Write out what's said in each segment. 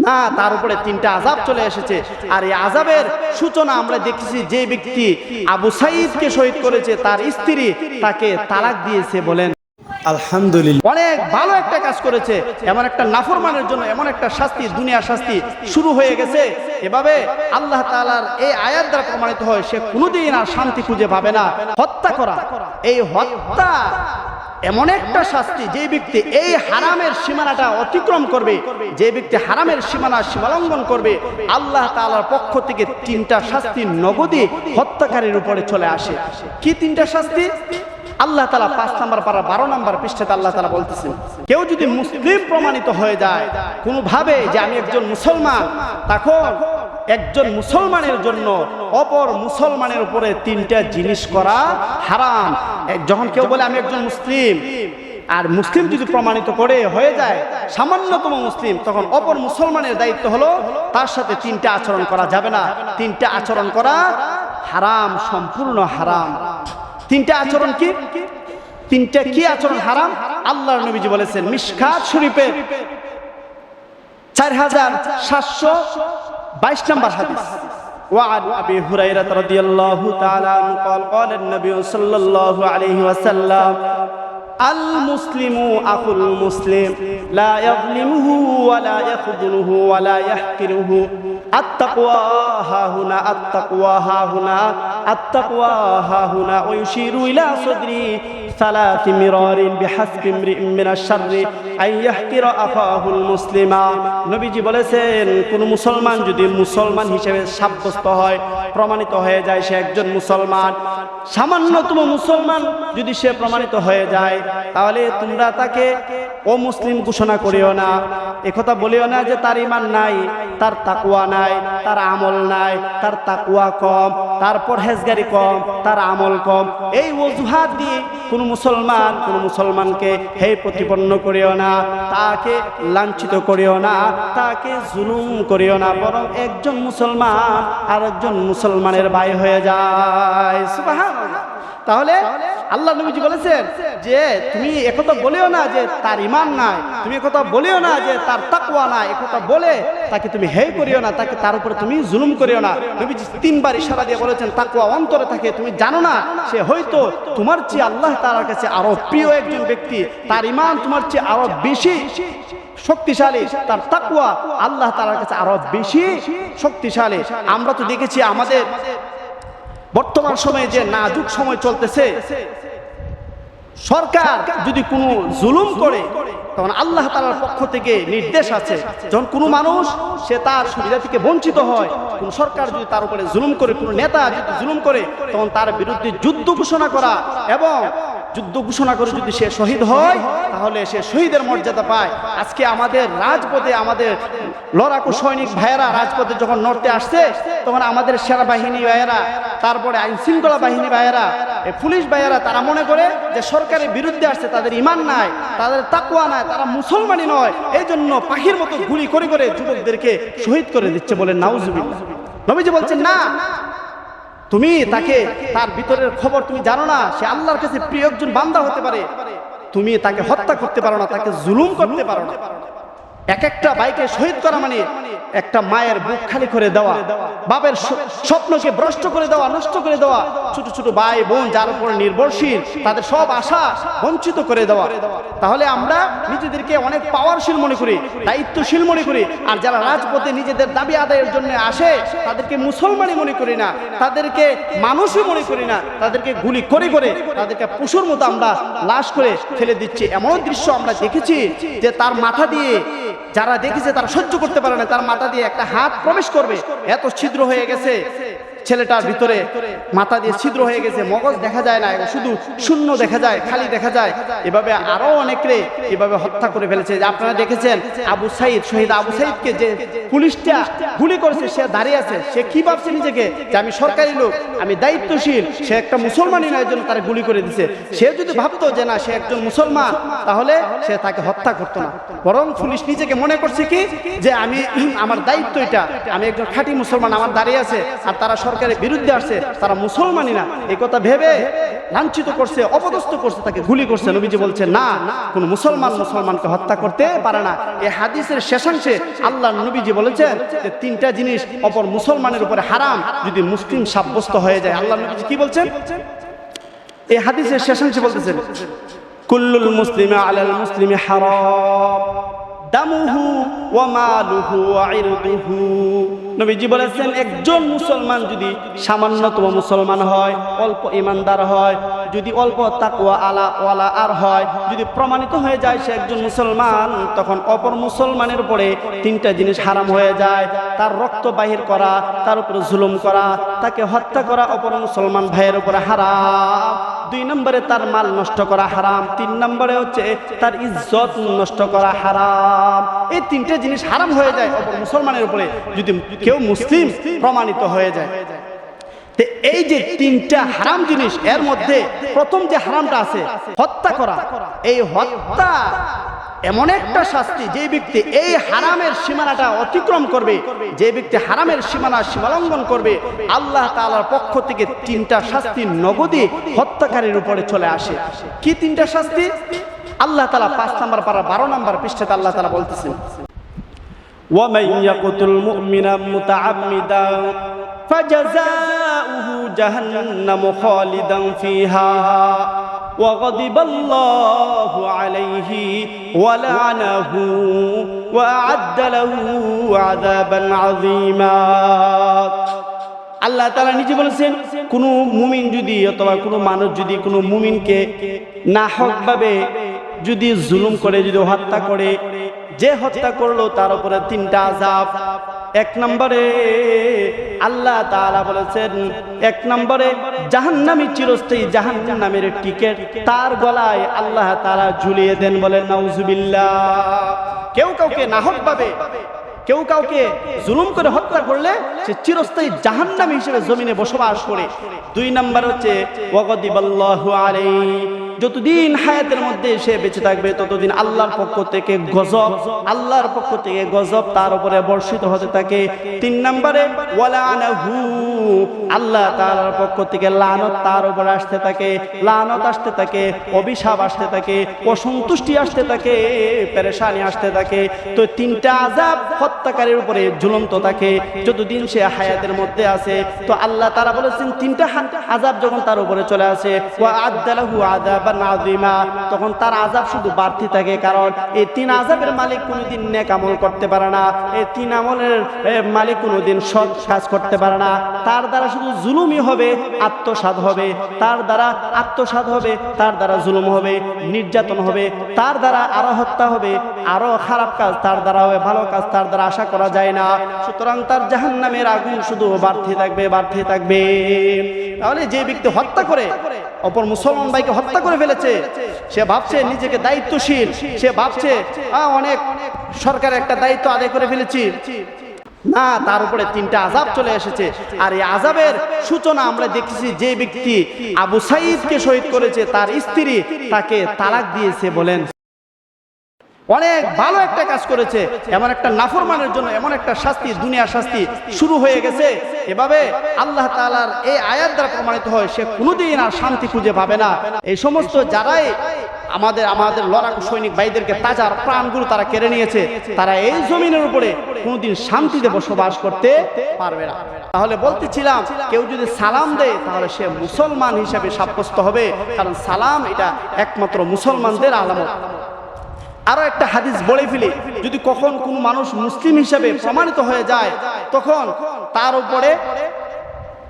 না, তার উপরে তিনটা আযাব চলে এসেছে। আর এই আযাবের সূচনা আমরা দেখেছি, যে ব্যক্তি আবু সাঈদকে শহীদ করেছে তার স্ত্রী তাকে তালাক দিয়েছে। বলেন আলহামদুলিল্লাহ। অনেক ভালো একটা কাজ করেছে, এমন একটা নাফরমানের জন্য এমন একটা শাস্তি, দুনিয়ার শাস্তি শুরু হয়ে গেছে। এভাবে আল্লাহ তাআলার এই আয়াত দ্বারা প্রমাণিত হয় সে কোনোদিন আর শান্তি খুঁজে পাবে না। হত্যা করা, এই হত্যা এমন একটা শাস্তি, যে ব্যক্তি এই হারামের সীমানাটা অতিক্রম করবে, যে ব্যক্তি হারামের সীমালঙ্ঘন করবে, আল্লাহ তাআলার পক্ষ থেকে তিনটা শাস্তি নগদে হত্যাকারীর উপরে চলে আসে। কি তিনটা শাস্তি? আল্লাহ তাআলা 5 নম্বর পারা 12 নম্বর পৃষ্ঠাতে আল্লাহ তাআলা বলতেছেন, কেউ যদি মুসলিম প্রমাণিত হয়ে যায় কোনোভাবে যে আমি একজন মুসলমান, তখন একজন মুসলমানের জন্য অপর মুসলমানের উপরে তিনটা জিনিস করা হারাম। যখন কেউ বলে আমি একজন মুসলিম, আর মুসলিম যদি প্রমাণিত করে হয়ে যায় সামান্যতম মুসলিম, তখন অপর মুসলমানের দায়িত্ব হলো তার সাথে তিনটা আচরণ করা যাবে না। তিনটা আচরণ করা হারাম, সম্পূর্ণ হারাম। তিনটা আচরণ কি? তিনটা কি আচরণ হারাম? আল্লাহর নবীজি বলেছেন মিশকাত শরীফের 4722 নম্বর হাদিস, وعن أبي هريرة رضي الله تعالى عنه قال قال النبي صلى الله عليه وسلم المسلم أخو المسلم لا يظلمه ولا يخذله ولا يحقره التقوى ها هنا التقوى ها هنا التقوى ها هنا ويشير إلى صدري 3 مرار بحسب امرئ من الشر أن يحقر أخاه المسلم। নবীজি বলেছেন কোন মুসলমান যদি মুসলমান হিসেবে সাব্যস্ত হয়, প্রমাণিত হয়ে যায় সে একজন মুসলমান, সামান্যতম মুসলমান যদি সে প্রমাণিত হয়ে যায়, তাহলে তোমরা তাকে অমুসলিম ঘোষণা করিও না। একথা বলিও না যে তার ঈমান নাই, তার তাকওয়া নাই, তার আমল নাই, তার তাকওয়া কম, তার পরহেজগারি কম, তার আমল কম। এই অজুহাত দিয়ে কোন মুসলমানকে হে প্রতিপন্ন করিও না, তাকে লাঞ্ছিত করিও না, তাকে জুলুম করিও না, বরং একজন মুসলমান আর একজন মুসলমানের ভাই হয়ে যায়। সুবহানাল্লাহ। তাহলে আল্লাহ নবীজি বলেছেন যে তুমি একথা বলিও না যে তার ঈমান নাই, তুমি একথা বলিও না যে তার তাকওয়া নাই, একথা বলে তাকে তুমি হেয় করিও না, তাকে তার উপরে তুমি জুলুম করিও না। নবীজি 3 বার ইশারা দিয়ে বলেছেন তাকওয়া অন্তরে থাকে, তুমি জানো না সে হয়তো তোমার চেয়ে আল্লাহ তাআলার কাছে আরো প্রিয় একজন ব্যক্তি, তার ঈমান তোমার চেয়ে আরো বেশি শক্তিশালী, তার তাকওয়া আল্লাহ তাআলার কাছে আরো বেশি শক্তিশালী। আমরা তো দেখেছি আমাদের বর্তমান সময়ে যে নাজুক সময় চলতেছে, সরকার যদি কোনো জুলুম করে তখন আল্লাহ তাআলার পক্ষ থেকে নির্দেশ আছে, যখন কোনো মানুষ সে তার সুবিধা থেকে বঞ্চিত হয়, কোন সরকার যদি তার উপরে জুলুম করে, কোনো নেতা যদি জুলুম করে, তখন তার বিরুদ্ধে যুদ্ধ ঘোষণা করা, এবং যুদ্ধ ঘোষণা করে যদি সে শহীদ হয় তাহলে সে শহীদের মর্যাদা পায়। আজকে আমাদের রাজপথে আমাদের লড়াকু সৈনিক ভাইয়েরা রাজপথে যখন নড়তে আসছে, তখন আমাদের সেনাবাহিনী ভাইয়েরা, তারপরে আইন শৃঙ্খলা বাহিনী ভাইয়েরা, পুলিশ ভাইয়েরা, তারা মনে করে যে সরকারের বিরুদ্ধে আসছে, তাদের ঈমান নাই, তাদের তাকওয়া নাই, তারা মুসলমানই নয়, এই জন্য পাখির মতো গুলি করে করে যুবকদেরকে শহীদ করে দিচ্ছে। বলেন নাউজুবিল্লাহ। নবীজি বলছেন না, তুমি তাকে, তার ভিতরের খবর তুমি জানো না, সে আল্লাহর কাছে প্রিয় একজন বান্দা হতে পারে, তুমি তাকে হত্যা করতে পারো না, তাকে জুলুম করতে পারো না। এক একটা ভাইকে শহীদ করা মানে একটা মায়ের বুক খালি করে দেওয়া, বাপের স্বপ্নকে ভ্রষ্ট করে দেওয়া, নষ্ট করে দেওয়া, ছোট ছোট ভাই বোন যার উপর নির্ভরশীল তাদের সব আশা বঞ্চিত করে দেওয়া। তাহলে আমরা নিজেদেরকে অনেক পাওয়ারশীল মনে করি, দায়িত্বশীল মনে করি, আর যারা রাজপথে নিজেদের দাবি আদায়ের জন্য আসে তাদেরকে মুসলমানই মনে করি না, তাদেরকে মানুষই মনে করি না, তাদেরকে গুলি করে করে তাদেরকে পশুর মতো আমরা লাশ করে ফেলে দিচ্ছি। এমন দৃশ্য আমরা দেখেছি যে তার মাথা দিয়ে, যারা দেখেছে তারা সহ্য করতে পারে না, তার মাথা দিয়ে একটা হাত প্রবেশ করবে, এত ছিদ্র হয়ে গেছে ছেলেটার ভিতরে, মাথা দিয়ে ছিদ্র হয়ে গেছে, মগজ দেখা যায় না, শুধু শূন্য দেখা যায়, খালি দেখা যায়। এভাবে আরো অনেকরে এভাবে হত্যা করে ফেলেছে। আপনারা দেখেছেন আবু সাঈদ, শহীদ আবু সাঈদকে যে পুলিশটা গুলি করেছে, সে দাঁড়িয়ে আছে, সে কি ভাবছে নিজেকে যে আমি সরকারি লোক, আমি দায়িত্বশীল, সে একটা মুসলমানই নয়, জন্য তারা গুলি করে দিছে। সে যদি ভাবতো যে না সে একজন মুসলমান, তাহলে সে তাকে হত্যা করতো না, বরং পুলিশ নিজেকে মনে করছে কি যে আমি, আমার দায়িত্ব এটা, আমি একজন খাঁটি মুসলমান, আমার দাঁড়িয়ে আছে, আর তারা সরকারের বিরুদ্ধে আসছে, তারা মুসলমানই না, এই কথা ভেবে লাঞ্ছিত করছে, অপদস্থ করছে, তাকে গুলি করছে, নবীজি বলছেন না, কোন মুসলমানকে হত্যা করতে পারে না। এই হাদিসের শেষাংশে আল্লাহ নবীজি বলেছেন যে তিনটা জিনিস অপর মুসলমানের উপরে হারাম যদি মুসলিম সাব্যস্ত হয়ে যায়। আল্লাহ নবীজি কি বলছেন এই হাদিসের শেষাংশে? বলতেছেন কুল্লুল মুসলিমি আলাল মুসলিমি হারাম দামুহু ওয়া মালুহু ওয়া ইরদুহু। নবীজি বলেছেন একজন মুসলমান যদি সামান্যতম মুসলমান হয়, অল্প ইমানদার হয়, যদি অল্প তাকওয়া ওয়ালা আর হয়, যদি প্রমাণিত হয়ে যায় সে একজন মুসলমান, তখন অপর মুসলমানের উপরে তিনটা জিনিস হারাম হয়ে যায়। তার রক্ত বাহির করা, তার উপরে জুলুম করা, তাকে হত্যা করা অপর মুসলমান ভাইয়ের উপরে হারাম। 2 নম্বরে তার মাল নষ্ট করা হারাম। 3 নম্বরে হচ্ছে তার ইজ্জত নষ্ট করা হারাম। এই তিনটা জিনিস হারাম হয়ে যায় অপর মুসলমানের উপরে যদি কেউ মুসলিম প্রমাণিত হয়ে যায়। এই যে তিনটা হারাম জিনিস, এর মধ্যে প্রথম যে হারামটা আছে হত্যা করা। এই হত্যা এমন একটা শাস্তি, যে ব্যক্তি এই হারামের সীমানাটা অতিক্রম করবে, যে ব্যক্তি হারামের সীমালঙ্ঘন করবে, আল্লাহ তাআলার পক্ষ থেকে 3টা শাস্তি নগদে হত্যাকারীর উপরে চলে আসে। কি 3টা শাস্তি? আল্লাহ তাআলা 5 নম্বর পারা 12 নম্বর পৃষ্ঠাতে আল্লাহ তাআলা বলতেছেন وَمَنْ يَقْتُلْ مُؤْمِنًا مُتَعَمِّدًا فَجَزَاؤُهُ جَهَنَّمُ خَالِدًا فِيهَا وَغَضِبَ اللَّهُ عَلَيْهِ وَلَعَنَهُ وَأَعَدَّ لَهُ عَذَابًا عَظِيمًا। আল্লাহ তাআলা নিজে বলেছেন, কোনো মুমিন যদি অথবা কোনো মানুষ যদি কোনো মুমিনকে নাহকভাবে যদি জুলুম করে, যদি হত্যা করে, যে হত্যা করলো তার উপরে 3টা আযাব। 1 নম্বরে আল্লাহ তাআলা বলেছেন, 1 নম্বরে জাহান্নামী, চিরস্থায়ী জাহান্নামের টিকেট তার গলায় আল্লাহ তাআলা ঝুলিয়ে দেন। বলেন নাউজুবিল্লাহ। কেউ কাউকে নাহকভাবে, কেউ কাউকে জুলুম করে হত্যা করলে সে চিরস্থায়ী জাহান্নামী হিসেবে জমিনে বসবাস করে। 2 নম্বর হচ্ছে ওয়াগদিবাল্লাহু আলাইহি, যতদিন হায়াতের মধ্যে সে বেঁচে থাকবে ততদিন আল্লাহর পক্ষ থেকে গজব তার উপরে বর্ষিত হতে থাকে। 3 নম্বরে ওয়ালানাহু, আল্লাহ তাআলার পক্ষ থেকে লানত তার উপরে আসতে থাকে, লানত আসতে থাকে, অভিশাপ আসতে থাকে, অসন্তুষ্টি আসতে থাকে, পেরেশানি আসতে থাকে। তো 3টা আযাব হত্যাকারীর উপরে ঝুলন্ত থাকে যতদিন সে হায়াতের মধ্যে আছে। তো আল্লাহ তাআলা বলেছেন 3টা আযাব যখন তার উপরে চলে আসে, ওয়া আদালাহু আযাবান আযীমা, তখন তার আযাব শুধু বাড়তে থাকে। কারণ এই 3 আযাবের মালিক কোনোদিন নেক আমল করতে পারে না, এই 3 আমলের মালিক কোনোদিন সৎ কাজ করতে পারে না। তার দ্বারা শুধু জুলুমই হবে, আত্মসাৎ হবে, তার দ্বারা আত্মসাৎ হবে, তার দ্বারা জুলুম হবে, নির্যাতন হবে, তার দ্বারা আরো হত্যা হবে, আরো খারাপ কাজ তার দ্বারা হবে, ভালো কাজ তার দ্বারা আশা করা যায় না। সুতরাং তার জাহান্নামের আগুন শুধু বাড়তে থাকবে। তাহলে যে ব্যক্তি হত্যা করে, অপর মুসলমান ভাইকে হত্যা করে ফেলেছে, সে ভাবছে নিজেকে দায়িত্বশীল, সে ভাবছে অনেক সরকারের একটা দায়িত্ব আদায় করে ফেলেছি। না, তার উপরে 3টা আযাব চলে এসেছে। আর এই আযাবের সূচনা আমরা দেখেছি, যে ব্যক্তি আবু সাঈদকে শহীদ করেছে তার স্ত্রী তাকে তালাক দিয়েছে। বলেন, অনেক ভালো একটা কাজ করেছে, এমন একটা নাফরমানের জন্য এমন একটা শাস্তি, দুনিয়ার শাস্তি শুরু হয়ে গেছে। এভাবে আল্লাহ তাআলার এই আয়াত দ্বারা প্রমাণিত হয় সে কোনোদিন আর শান্তি খুঁজে পাবে না। এই সমস্ত যারাই আমাদের লড়াকু সৈনিক ভাইদেরকে তাজা প্রাণগুলো তারা কেড়ে নিয়েছে, তারা এই জমিনের উপরে কোনোদিন শান্তিতে বসবাস করতে পারবে না। তাহলে বলতেছিলাম, কেউ যদি সালাম দেয় তাহলে সে মুসলমান হিসেবে সাব্যস্ত হবে, কারণ সালাম এটা একমাত্র মুসলমানদের আলামত। আরো একটা হাদিস বলে ফেলি, যদি কখন কোনো মানুষ মুসলিম হিসেবে প্রমাণিত হয়ে যায়, তখন তার উপরে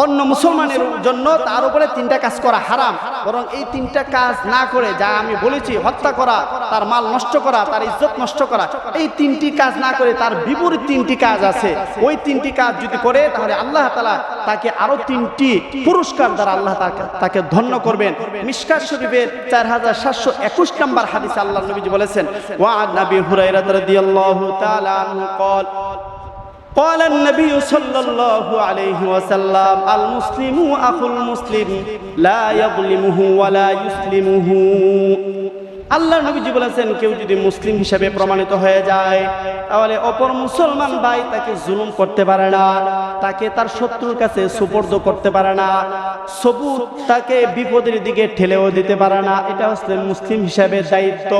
অন্য মুসলমানের জন্য তার উপরে 3টা কাজ করা হারাম। বরং এই 3টা কাজ না করে, যা আমি বলেছি, হত্যা করা, তার মাল নষ্ট করা, তার ইজ্জত নষ্ট করা, এই 3টি কাজ না করে তার বিপরীত 3টি কাজ আছে। ওই 3টি কাজ যদি করে তাহলে আল্লাহ তাআলা তাকে আরো 3টি পুরস্কার দ্বারা আল্লাহ তাকে ধন্য করবেন। মিশকাত শরীফের 4721 নম্বর হাদিসে আল্লাহর নবী বলেছেন, ওয়া আন নবী হুরায়রা রাদিয়াল্লাহু তাআলা আনহু قال قال النبي صلى الله عليه وسلم المسلم أخو المسلم لا يظلمه ولا يسلمه আল্লাহর নবীজি বলেছেন, কেউ যদি মুসলিম হিসেবে প্রমাণিত হয়ে যায় তাহলে অপর মুসলমান ভাই তাকে জুলুম করতে পারে না, তাকে তার শত্রুর কাছে সুপর্দ করতে পারে না, সবুত তাকে বিপদের দিকে ঠেলেও দিতে পারে না। এটা হচ্ছে মুসলিম হিসেবে দায়িত্ব।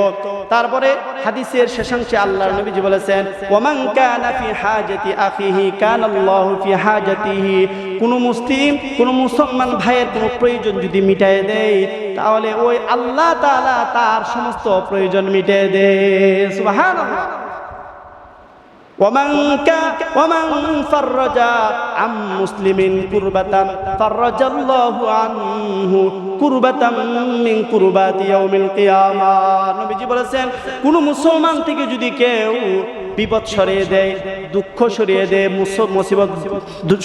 তারপরে হাদিসের শেষাংশে আল্লাহর নবীজি বলেছেন, ওয়ামান কানা ফি হাজাতি আখিহি কানা আল্লাহু ফি হাজাতিহি। কোন মুসলিম কোন মুসলমান ভাইয়ের কোন প্রয়োজন যদি মিটায় দেয় তাহলে ওই আল্লাহ তাআলা তার সমস্ত প্রয়োজন মিটিয়ে দেয়। সুবহানাল্লাহ। ওয়ামান ফাররাজা আম মুসলিমিন কুরবাতান ফাররাজাল্লাহু আনহু কুরবাতাম মিন কুরবাতি ইয়াউমিল কিয়ামাহ। নবীজি বলেছেন, কোন মুসলমান থেকে যদি কেউ বিপদ সরিয়ে দেয়, দুঃখ সরিয়ে দেয়, মুসিবত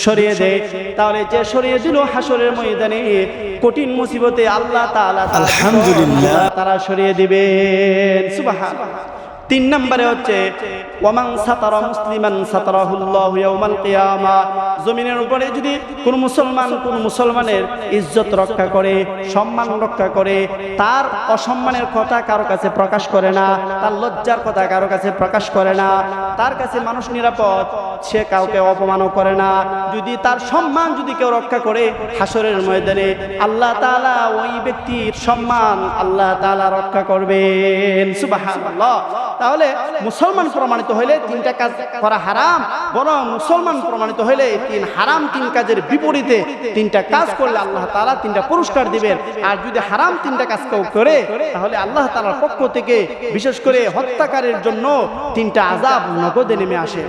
সরিয়ে দেয়, তাহলে যে সরিয়ে দিল হাসরের ময়দানে কঠিন মুসিবতে আল্লাহ তাআলা আলহামদুলিল্লাহ তারা সরিয়ে দিবেন। সুবহানাল্লাহ। 3 নম্বরে হচ্ছে ওয়ামান সাতারা মুসলিমান সাতারাহুল্লাহু ইয়াউমাল কিয়ামা। জমিনের উপরে যদি কোন মুসলমানের ইজ্জত রক্ষা করে, সম্মান রক্ষা করে, তার অসম্মানের কথা কারো কাছে প্রকাশ করে না, তার লজ্জার কথা কারো কাছে প্রকাশ করে না, তার কাছে মানুষ নিরাপদ, সে কাউকে অপমানও করে না, যদি তার সম্মান যদি কেউ রক্ষা করে হাসরের ময়দানে আল্লাহ তাআলা ওই ব্যক্তির সম্মান আল্লাহ তাআলা রক্ষা করবেন। সুবহানাল্লাহ। তাহলে মুসলমান প্রমাণিত হইলে 3টা কাজ করা হারাম, বরং মুসলমান প্রমাণিত হইলে 3 কাজের বিপরীতে 3টা কাজ করলে আল্লাহ তাআলা 3টা পুরস্কার দিবেন। আর যদি হারাম 3টা কাজ কেউ করে তাহলে আল্লাহ তাআলার পক্ষ থেকে বিশেষ করে হত্যাকারীর জন্য 3টা আযাব নগদে নেমে আসে।